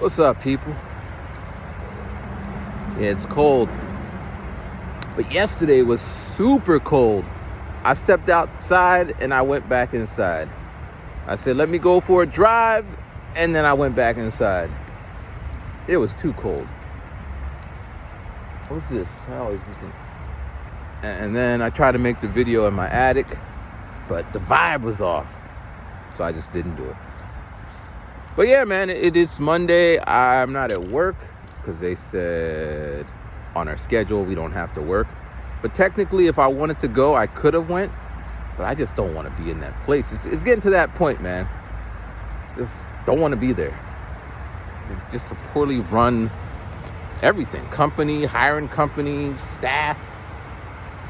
What's up, people? Yeah, it's cold. But yesterday was super cold. I stepped outside and I went back inside. I said, let me go for a drive, and then I went back inside. It was too cold. What's this? I always do something. And then I tried to make the video in my attic, but the vibe was off. So I just didn't do it. But yeah, man, it is Monday. I'm not at work because they said on our schedule we don't have to work. But technically, if I wanted to go, I could have went. But I just don't want to be in that place. It's getting to that point, man. Just don't want to be there. Just a poorly run everything. Company, hiring companies, staff.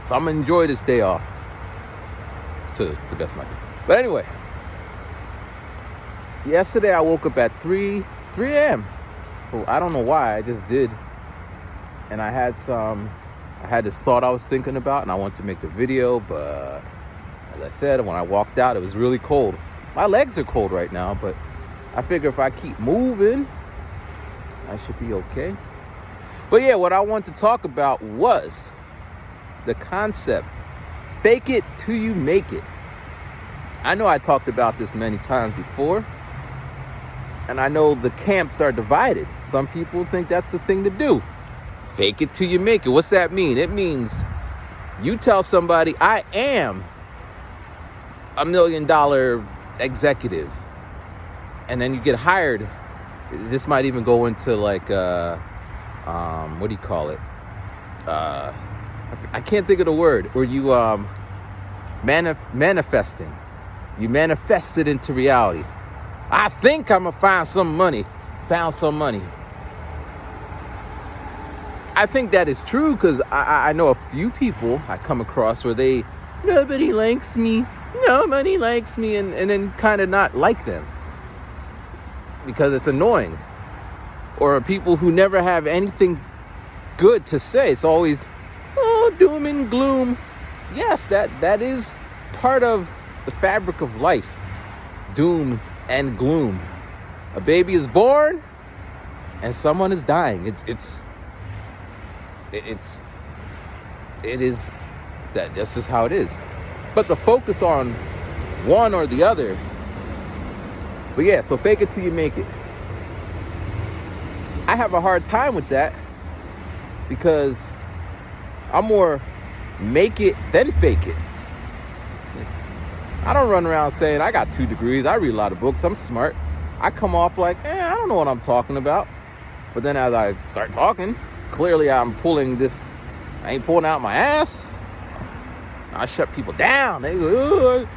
So I'm going to enjoy this day off to the best of my ability. But anyway. Yesterday I woke up at 3 a.m. So I don't know why, I just did. And I had this thought I was thinking about, and I wanted to make the video, but as I said, when I walked out, it was really cold. My legs are cold right now, but I figure if I keep moving, I should be okay. But yeah, what I wanted to talk about was the concept, fake it till you make it. I know I talked about this many times before. And I know the camps are divided. Some people think that's the thing to do. Fake it till you make it. What's that mean? It means you tell somebody, I am $1 million executive. And then you get hired. This might even go into like, what do you call it? I can't think of the word. Where you manifesting. You manifest it into reality. I think I'm going to found some money. I think that is true because I know a few people I come across where nobody likes me, and then kind of not like them because it's annoying. Or people who never have anything good to say. It's always, doom and gloom. Yes, that is part of the fabric of life. Doom and gloom. A baby is born and someone is dying. That's just how it is. But the focus on one or the other. But yeah, so fake it till you make it. I have a hard time with that because I'm more make it then fake it. I don't run around saying I got 2 degrees. I read a lot of books. I'm smart. I come off like, I don't know what I'm talking about. But then as I start talking, clearly I'm pulling this. I ain't pulling out my ass. I shut people down. They go,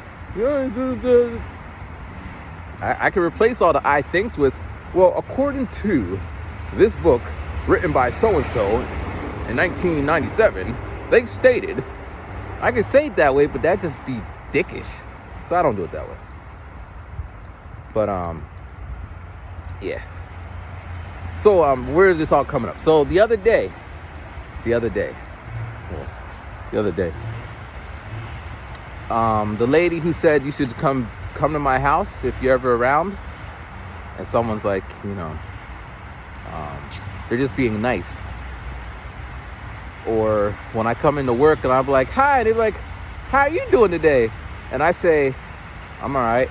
I can replace all the I thinks with, well, according to this book written by so-and-so in 1997, they stated, I can say it that way, but that just be dickish. So I don't do it that way. But yeah. So where is this all coming up? So the other day, the lady who said you should come to my house if you're ever around, and someone's like, they're just being nice. Or when I come into work and I'm like, hi, they're like, how are you doing today? And I say, I'm all right.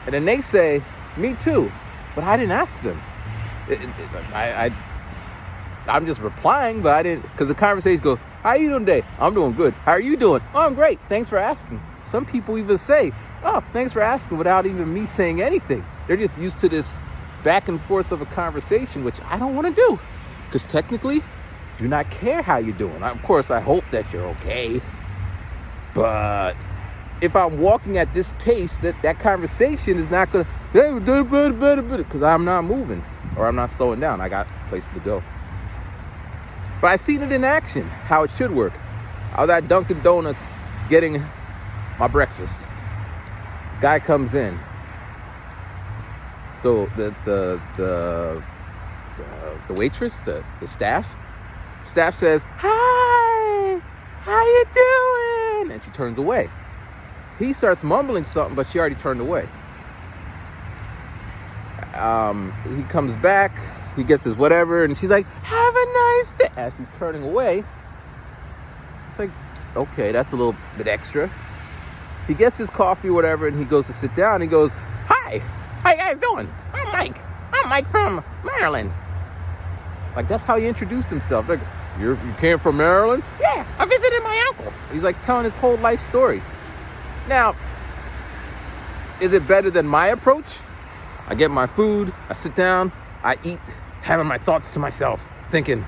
And then they say, me too. But I didn't ask them. I'm just replying, but I didn't, because the conversation goes, how are you doing today? I'm doing good. How are you doing? Oh, I'm great. Thanks for asking. Some people even say, oh, thanks for asking without even me saying anything. They're just used to this back and forth of a conversation, which I don't want to do. Because technically, do not care how you're doing. Of course, I hope that you're okay. But if I'm walking at this pace, that conversation is not going to, because I'm not moving or I'm not slowing down. I got places to go. But I seen it in action, how it should work. I was at Dunkin' Donuts getting my breakfast. Guy comes in. So the waitress, the staff says, hi, how you doing? And she turns away. He starts mumbling something, but she already turned away. He comes back, he gets his whatever, and she's like, have a nice day. As she's turning away, it's like, okay, that's a little bit extra. He gets his coffee, whatever, and he goes to sit down. He goes, hi, how you guys doing? I'm Mike. I'm Mike from Maryland. Like, that's how he introduced himself. Like, you came from Maryland? Yeah, I visited my uncle. He's like telling his whole life story. Now, is it better than my approach? I get my food, I sit down, I eat, having my thoughts to myself, thinking,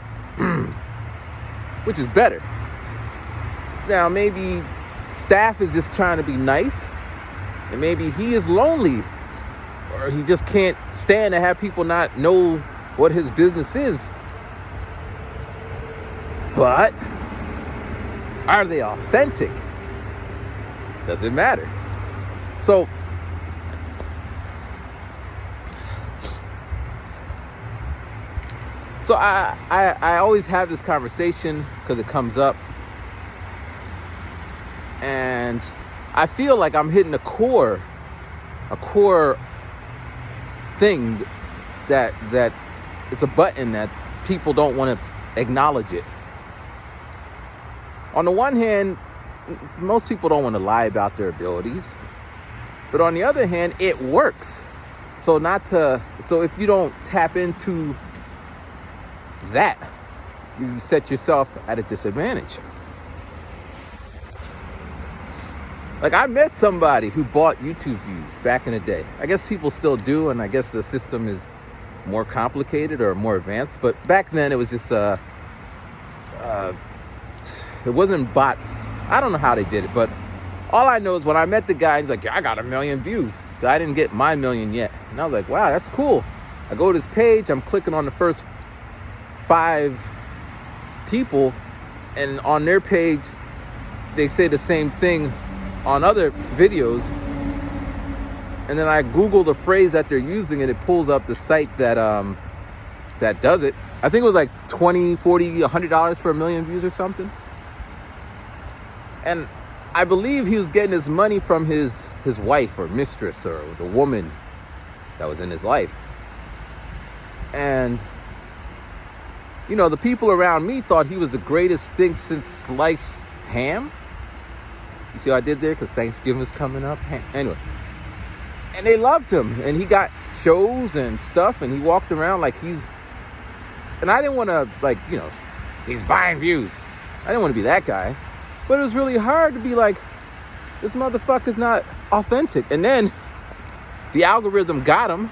which is better? Now, maybe staff is just trying to be nice, and maybe he is lonely, or he just can't stand to have people not know what his business is. But are they authentic? Does it matter? So I always have this conversation because it comes up, and I feel like I'm hitting a core thing that it's a button that people don't want to acknowledge it. On the one hand, most people don't want to lie about their abilities, but on the other hand, it works. So if you don't tap into that, you set yourself at a disadvantage. Like, I met somebody who bought YouTube views back in the day. I guess people still do, and I guess the system is more complicated or more advanced. But back then, it was just it wasn't bots. I don't know how they did it, but all I know is when I met the guy, he's like, yeah, I got 1 million views. I didn't get my 1 million yet. And I was like, wow, that's cool. I go to this page, I'm clicking on the first 5 people, and on their page, they say the same thing on other videos. And then I Google the phrase that they're using, and it pulls up the site that does it. I think it was like $20, $40, $100 for 1 million views or something. And I believe he was getting his money from his wife or mistress or the woman that was in his life. And, you know, the people around me thought he was the greatest thing since sliced ham. You see what I did there? Because Thanksgiving is coming up. Anyway. And they loved him. And he got shows and stuff. And he walked around like he's... And I didn't want to, like, you know, he's buying views. I didn't want to be that guy. But it was really hard to be like, this motherfucker's not authentic. And then the algorithm got him,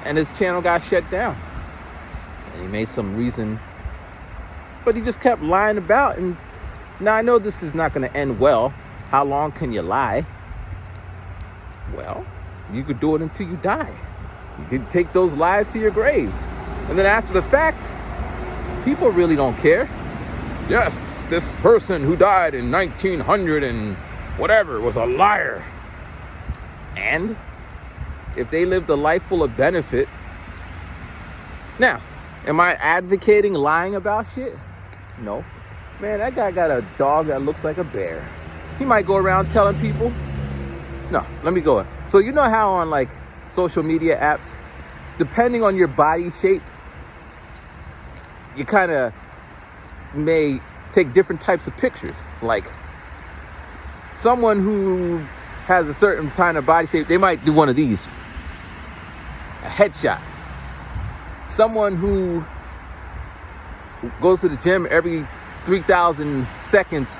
and his channel got shut down. And he made some reason, but he just kept lying about. And now I know this is not going to end well. How long can you lie? Well, you could do it until you die. You could take those lies to your graves. And then after the fact, people really don't care. Yes, this person who died in 1900 and whatever was a liar. And if they lived a life full of benefit. Now, am I advocating lying about shit? No. Man, that guy got a dog that looks like a bear. He might go around telling people. No, let me go. So you know how on like social media apps, depending on your body shape, you kind of may take different types of pictures. Like someone who has a certain kind of body shape, they might do one of these. A headshot. Someone who goes to the gym every 3,000 seconds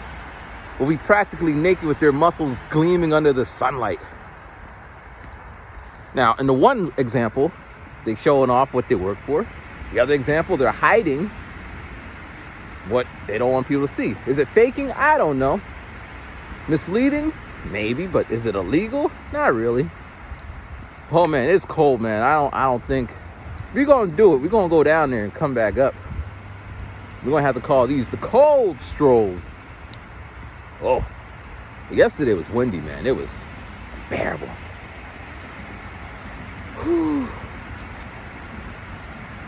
will be practically naked with their muscles gleaming under the sunlight. Now, in the one example, they're showing off what they work for. The other example, they're hiding what they don't want people to see. Is it faking? I don't know. Misleading? Maybe, but is it illegal? Not really. Oh man, it's cold, man. I don't think we're gonna do it. We're gonna go down there and come back up. We're gonna have to call these the cold strolls. Oh, yesterday was windy, man. It was unbearable. Whew.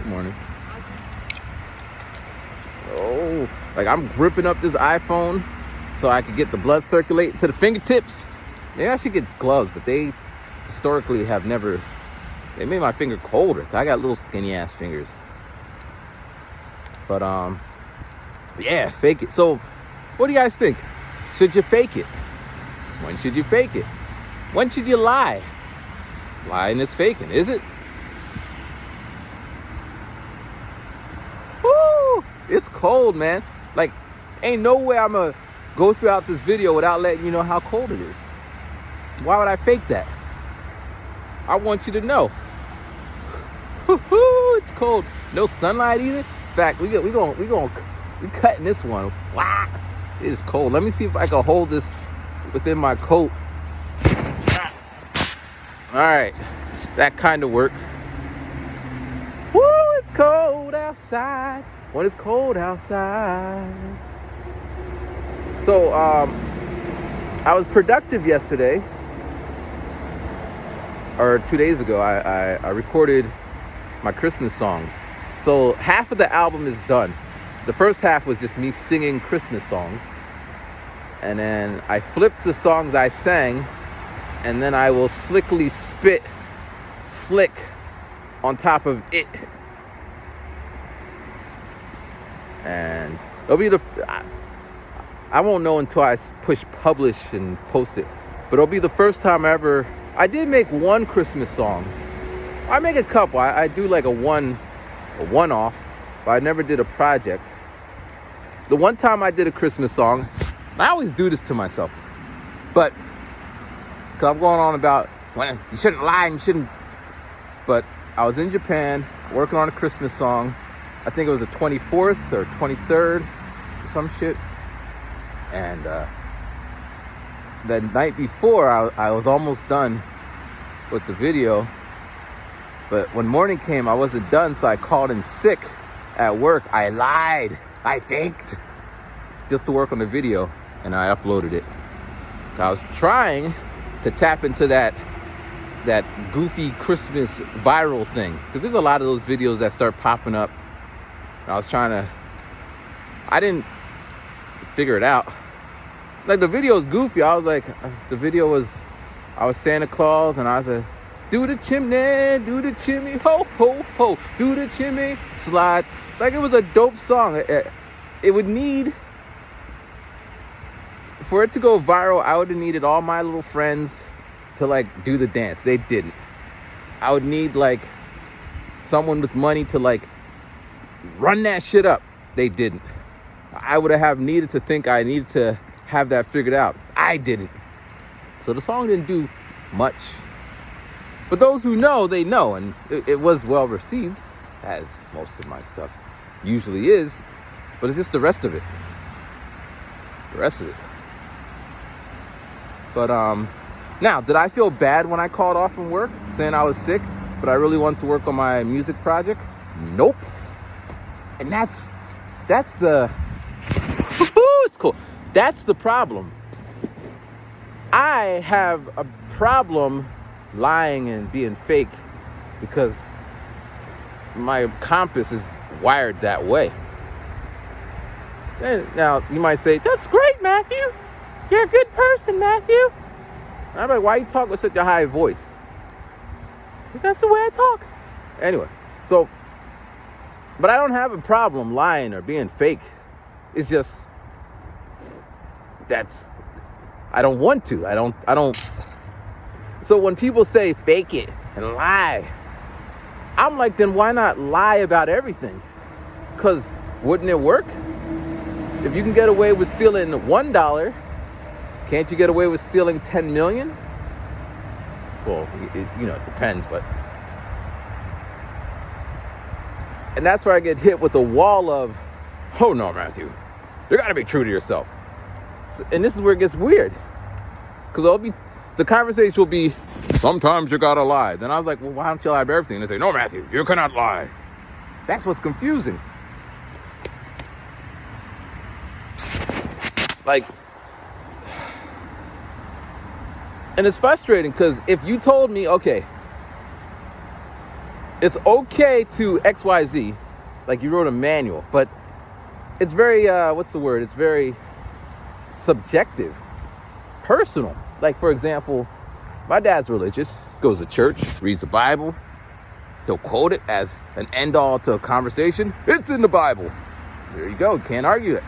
Good morning. Oh, like I'm gripping up this iPhone so I could get the blood circulating to the fingertips. Maybe I should get gloves, but they historically have never They made my finger colder. I got little skinny ass fingers. But yeah, fake it. So what do you guys think? Should you fake it? When should you fake it? When should you lie? Lying is faking, is it? Woo! It's cold, man. Like, ain't no way I'm gonna go throughout this video without letting you know how cold it is. Why would I fake that? I want you to know. Woo-hoo, it's cold. No sunlight either. In fact, we cutting this one. Wow, it is cold. Let me see if I can hold this within my coat. All right, that kind of works. Woo, it's cold outside. When it's cold outside. So, I was productive yesterday, or 2 days ago. I recorded my Christmas songs. So half of the album is done. The first half was just me singing Christmas songs. And then I flipped the songs I sang, and then I will slickly spit slick on top of it. And it'll be I won't know until I push publish and post it. But it'll be the first time ever. I did make one Christmas song. I make a couple. I do like a one-off, but I never did a project. The one time I did a Christmas song, I always do this to myself, but because I'm going on about when you shouldn't lie and you shouldn't. But I was in Japan working on a Christmas song. I think it was the 24th or 23rd, or some shit. And the night before, I was almost done with the video. But when morning came, I wasn't done, so I called in sick at work. I lied. I faked just to work on the video, and I uploaded it. I was trying to tap into that goofy Christmas viral thing, because there's a lot of those videos that start popping up. And I didn't figure it out. Like, the video was goofy. I was like, I was Santa Claus, and I was like, do the chimney, ho, ho, ho, do the chimney, slide. Like, it was a dope song. It would need, for it to go viral, I would have needed all my little friends to, like, do the dance. They didn't. I would need, like, someone with money to, like, run that shit up. They didn't. I would have needed to think I needed to have that figured out. I didn't. So the song didn't do much. But those who know, they know. And it was well received, as most of my stuff usually is. But it's just the rest of it. But now, did I feel bad when I called off from work saying I was sick, but I really wanted to work on my music project? Nope. And that's the it's cool. That's the problem. I have a problem lying and being fake because my compass is wired that way. And now you might say, that's great, Matthew. You're a good person, Matthew. And I'm like, why you talk with such a high voice? That's the way I talk. Anyway, so, but I don't have a problem lying or being fake. It's just, I don't want to. I don't. So when people say fake it and lie, I'm like, then why not lie about everything? Because wouldn't it work? If you can get away with stealing $1, can't you get away with stealing 10 million? Well, it depends, but. And that's where I get hit with a wall of, oh no, Matthew, you gotta be true to yourself. And this is where it gets weird. Because the conversation will be, sometimes you gotta lie. Then I was like, well, why don't you lie about everything? And they say, no, Matthew, you cannot lie. That's what's confusing. Like, and it's frustrating because if you told me, okay, it's okay to XYZ, like you wrote a manual, but it's very, it's very subjective, personal. Like, for example, my dad's religious, goes to church, reads the Bible, He'll quote it as an end-all to a conversation. It's in the Bible. There you go. Can't argue it.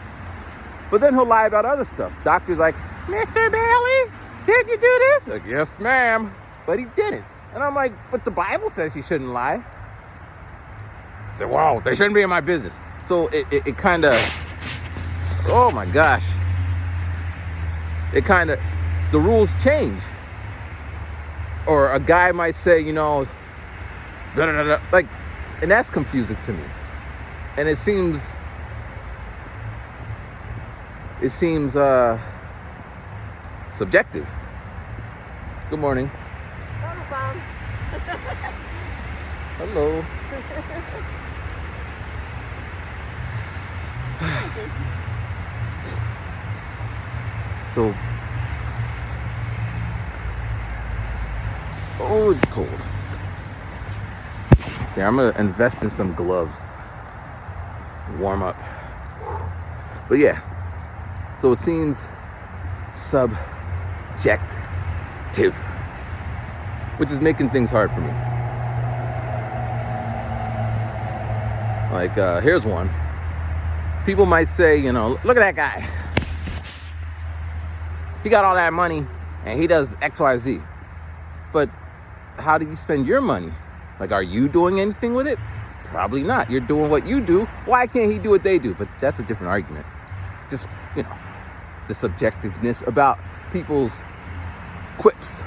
But then he'll lie about other stuff. Doctor's like, Mr. Bailey, did you do this? Like, yes, ma'am. But he didn't. And I'm like, but the Bible says you shouldn't lie. I said, wow, they shouldn't be in my business. So it kind of, oh my gosh. It kind of, the rules change. Or a guy might say, you know, da, da, da, da, like, and that's confusing to me. And it seems subjective. Good morning. Hello, Bob. Hello. So, oh, it's cold. Yeah, I'm gonna invest in some gloves. Warm up. But yeah, so it seems subjective, which is making things hard for me. Like, here's one. People might say, you know, look at that guy. He got all that money and he does X, Y, Z. But how do you spend your money? Like, are you doing anything with it? Probably not. You're doing what you do. Why can't he do what they do? But that's a different argument. Just, you know, the subjectiveness about people's quips.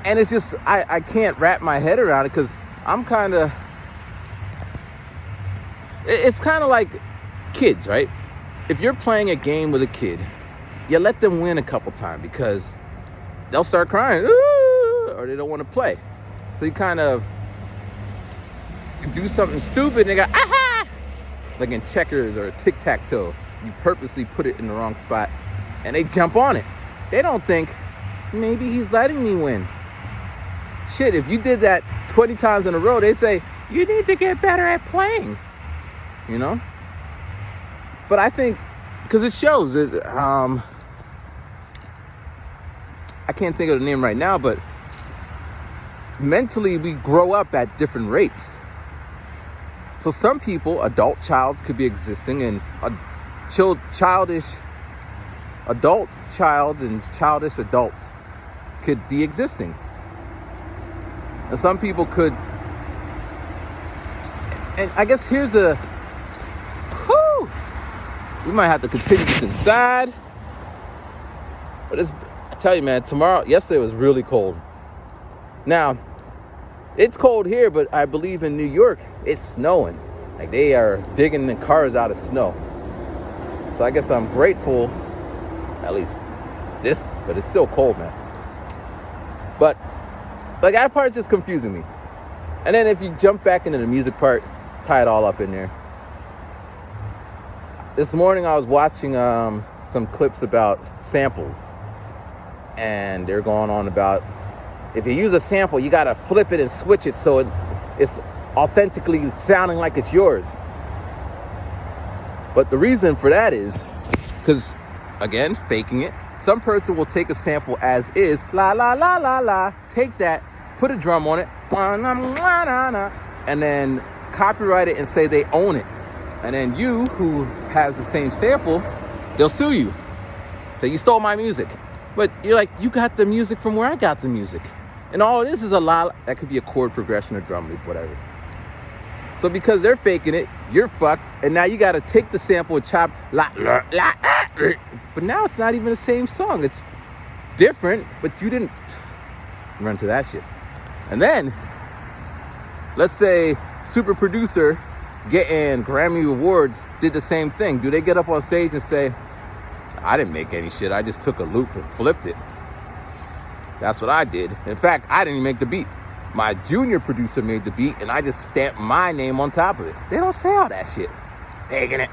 And it's just, I can't wrap my head around it because I'm kind of, it's kind of like kids, right? If you're playing a game with a kid, you let them win a couple times because they'll start crying, or they don't want to play. So you kind of do something stupid and they go, aha! Like in checkers or tic-tac-toe, you purposely put it in the wrong spot and they jump on it. They don't think, maybe he's letting me win. Shit, if you did that 20 times in a row, they say, you need to get better at playing. You know? But I think, because it shows, I can't think of the name right now, but mentally we grow up at different rates. So some people, adult childs could be existing, and childish adults could be existing. And some people could, and I guess here's we might have to continue this inside. But I tell you, man, yesterday was really cold. Now, it's cold here, but I believe in New York, it's snowing. Like, they are digging the cars out of snow. So I guess I'm grateful, at least this, but it's still cold, man. But, like, that part's just confusing me. And then if you jump back into the music part, tie it all up in there. This morning I was watching some clips about samples. And they're going on about, if you use a sample, you gotta flip it and switch it so it's authentically sounding like it's yours. But the reason for that is because, again, faking it. Some person will take a sample as is, la la la la la, take that, put a drum on it, and then copyright it and say they own it. And then you, who has the same sample, they'll sue you. That you stole my music. But you're like, you got the music from where I got the music. And all it is a lot, that could be a chord progression or drum loop, whatever. So because they're faking it, you're fucked. And now you got to take the sample and chop, la, la, la, but now it's not even the same song. It's different, but you didn't run to that shit. And then, let's say super producer getting Grammy Awards did the same thing. Do they get up on stage and say, I didn't make any shit, I just took a loop and flipped it? That's what I did. In fact, I didn't even make the beat. My junior producer made the beat and I just stamped my name on top of it. They don't say all that shit. Faking it.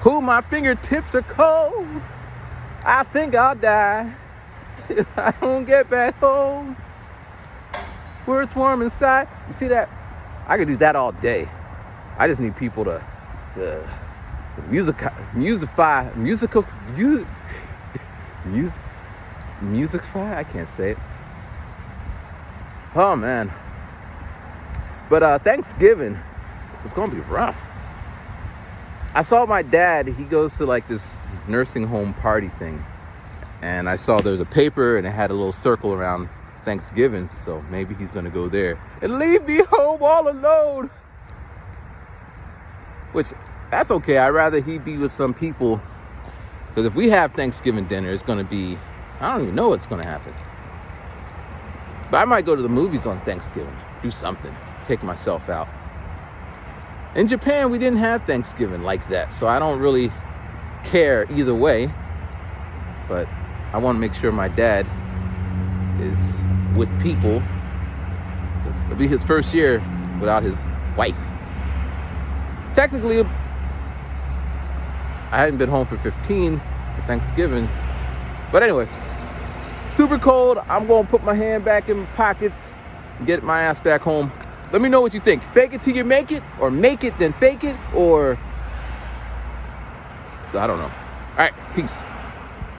Who, my fingertips are cold. I think I'll die if I don't get back home where it's warm inside. You see that? I could do that all day. I just need people to Music fly? I can't say it. Oh man. But Thanksgiving, it's gonna be rough. I saw my dad, he goes to like this nursing home party thing. And I saw there's a paper and it had a little circle around Thanksgiving. So maybe he's gonna go there and leave me home all alone. Which, that's okay. I'd rather he be with some people. Because if we have Thanksgiving dinner, it's gonna be, I don't even know what's gonna happen. But I might go to the movies on Thanksgiving, do something, take myself out. In Japan, we didn't have Thanksgiving like that, so I don't really care either way. But I want to make sure my dad is with people. It'll be his first year without his wife. Technically, I hadn't been home for 15 for Thanksgiving. But anyway, super cold. I'm going to put my hand back in my pockets and get my ass back home. Let me know what you think. Fake it till you make it, or make it then fake it, or I don't know. All right, peace.